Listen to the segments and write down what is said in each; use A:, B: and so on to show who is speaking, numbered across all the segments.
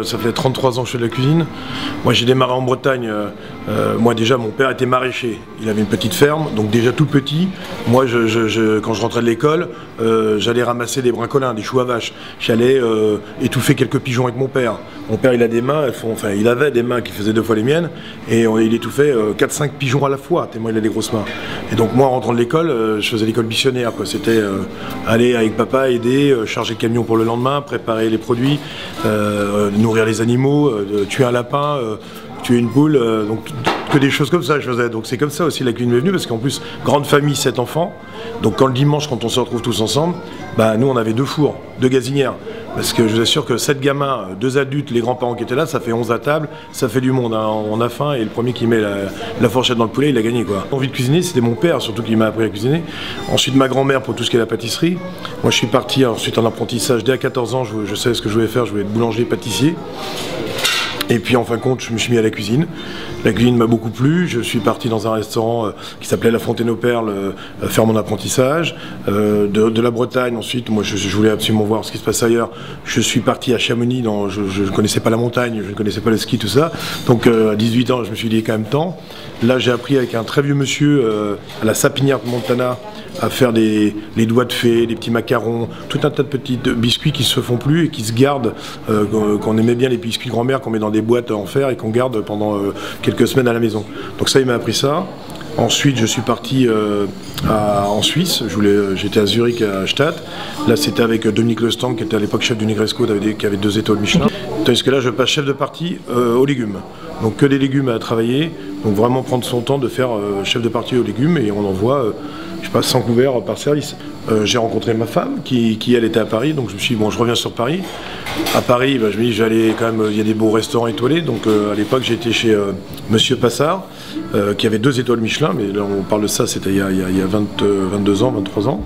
A: Ça fait 33 ans que je fais de la cuisine. Moi j'ai démarré en Bretagne. Moi déjà mon père était maraîcher. Il avait une petite ferme, donc déjà tout petit. Moi quand je rentrais de l'école, j'allais ramasser des brincolins, des choux à vache. J'allais étouffer quelques pigeons avec mon père. Mon père il a des mains, il avait des mains qui faisaient 2 fois les miennes. Et il étouffait 4-5 pigeons à la fois, tellement il a des grosses mains. Et donc moi en rentrant de l'école, je faisais l'école missionnaire. C'était aller avec papa, aider, charger le camion pour le lendemain, préparer les produits, nourrir les animaux, tuer un lapin, tuer une poule, donc que des choses comme ça je faisais. Donc c'est comme ça aussi la cuisine m'est venue, parce qu'en plus, grande famille, 7 enfants, donc quand le dimanche, quand on se retrouve tous ensemble, bah, nous on avait 2 fours, 2 gazinières, parce que je vous assure que 7 gamins, 2 adultes, les grands-parents qui étaient là, ça fait 11 à table, ça fait du monde, hein. On a faim, et le premier qui met la fourchette dans le poulet, il a gagné quoi. L'envie de cuisiner, c'était mon père surtout qui m'a appris à cuisiner, ensuite ma grand-mère pour tout ce qui est la pâtisserie. Moi je suis parti ensuite en apprentissage, dès à 14 ans, je savais ce que je voulais faire, je voulais être boulanger-pâtissier. Et puis en fin de compte, je me suis mis à la cuisine. La cuisine m'a beaucoup plu. Je suis parti dans un restaurant qui s'appelait La Fontaine aux Perles, faire mon apprentissage. De la Bretagne, ensuite, moi je voulais absolument voir ce qui se passe ailleurs. Je suis parti à Chamonix, je ne connaissais pas la montagne, je ne connaissais pas le ski, tout ça. Donc à 18 ans, je me suis dit quand même temps. Là, j'ai appris avec un très vieux monsieur à la Sapinière de Montana à faire les doigts de fée, des petits macarons, tout un tas de petits biscuits qui se font plus et qui se gardent, qu'on aimait bien les biscuits de grand-mère qu'on met dans des boîtes en fer et qu'on garde pendant quelques semaines à la maison. Donc ça, il m'a appris ça. Ensuite, je suis parti en Suisse, j'étais à Zurich, à Stade. Là, c'était avec Dominique Lestang, qui était à l'époque chef du Negresco, qui avait 2 étoiles Michelin. Tandis que là, je passe chef de partie aux légumes. Donc que des légumes à travailler, donc vraiment prendre son temps de faire chef de partie aux légumes, et on envoie, je sais pas, 100 couverts par service. J'ai rencontré ma femme, qui elle était à Paris, donc je me suis dit, bon, je reviens sur Paris. À Paris, bah, je me dis, j'allais quand même, il y a des beaux restaurants étoilés, donc à l'époque, j'étais chez Monsieur Passard, qui avait 2 étoiles Michelin, mais là, on parle de ça, c'était il y a 22 ans, 23 ans.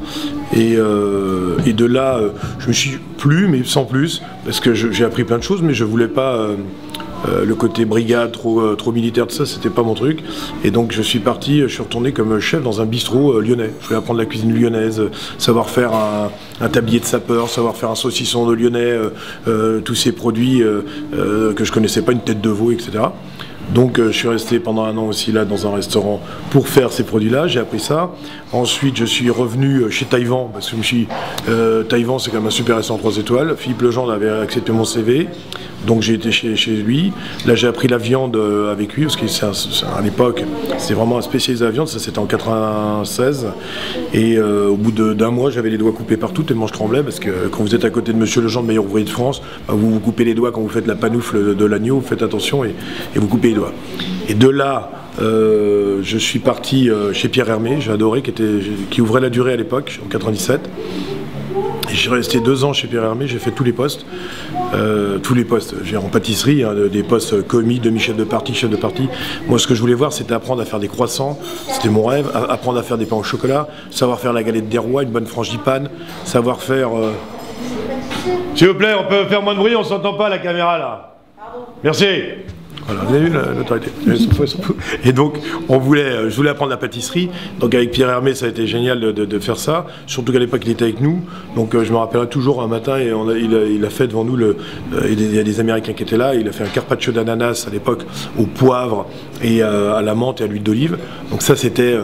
A: Et de là, je me suis plu, mais sans plus, parce que j'ai appris plein de choses, mais je voulais pas... le côté brigade, trop militaire, tout ça, c'était pas mon truc. Et donc je suis parti, je suis retourné comme chef dans un bistrot lyonnais. Je voulais apprendre la cuisine lyonnaise, savoir faire un tablier de sapeur, savoir faire un saucisson de lyonnais, tous ces produits que je connaissais pas, une tête de veau, etc. Donc je suis resté pendant 1 an aussi là dans un restaurant pour faire ces produits-là, j'ai appris ça. Ensuite je suis revenu chez Taïwan, parce que je me suis Taïwan c'est quand même un super restaurant 3 étoiles. Philippe Legendre avait accepté mon CV, donc j'ai été chez lui. Là j'ai appris la viande avec lui, parce qu'à l'époque c'était vraiment un spécialiste de la viande, ça c'était en 96. Et au bout d'1 mois j'avais les doigts coupés partout tellement je tremblais, parce que quand vous êtes à côté de Monsieur Legendre, meilleur ouvrier de France, bah, vous coupez les doigts quand vous faites la panoufle de l'agneau, vous faites attention et vous coupez les doigts. Et de là, je suis parti chez Pierre Hermé, j'ai adoré, qui ouvrait la durée à l'époque, en 97. Et j'ai resté 2 ans chez Pierre Hermé, j'ai fait tous les postes. J'ai en pâtisserie, hein, des postes commis, demi-chef de partie, chef de partie. Moi, ce que je voulais voir, c'était apprendre à faire des croissants, c'était mon rêve, apprendre à faire des pains au chocolat, savoir faire la galette des rois, une bonne frangipane, savoir faire... S'il vous plaît, on peut faire moins de bruit, on s'entend pas à la caméra là. Pardon. Merci. Voilà, vous avez vu l'autorité. Et donc, je voulais apprendre la pâtisserie. Donc avec Pierre Hermé, ça a été génial de faire ça. Surtout qu'à l'époque, il était avec nous. Donc je me rappellerai toujours un matin, et il a fait devant nous, il y a des Américains qui étaient là, il a fait un carpaccio d'ananas à l'époque au poivre et à la menthe et à l'huile d'olive. Donc ça, c'était...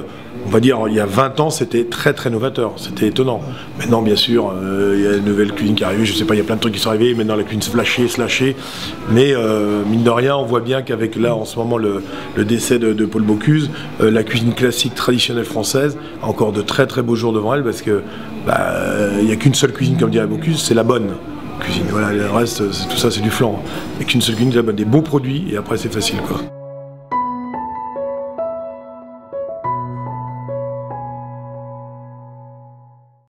A: on va dire, il y a 20 ans, c'était très très novateur, c'était étonnant. Maintenant, bien sûr, il y a une nouvelle cuisine qui est arrivée, je sais pas, il y a plein de trucs qui sont arrivés, maintenant la cuisine slashée, mais mine de rien, on voit bien qu'avec là, en ce moment, le décès de Paul Bocuse, la cuisine classique traditionnelle française a encore de très très beaux jours devant elle, parce que il n'y a qu'une seule cuisine, comme dirait Bocuse, c'est la bonne cuisine. Voilà, le reste, tout ça, c'est du flan. Il n'y a qu'une seule cuisine, c'est la bonne, des bons produits, et après, c'est facile, quoi.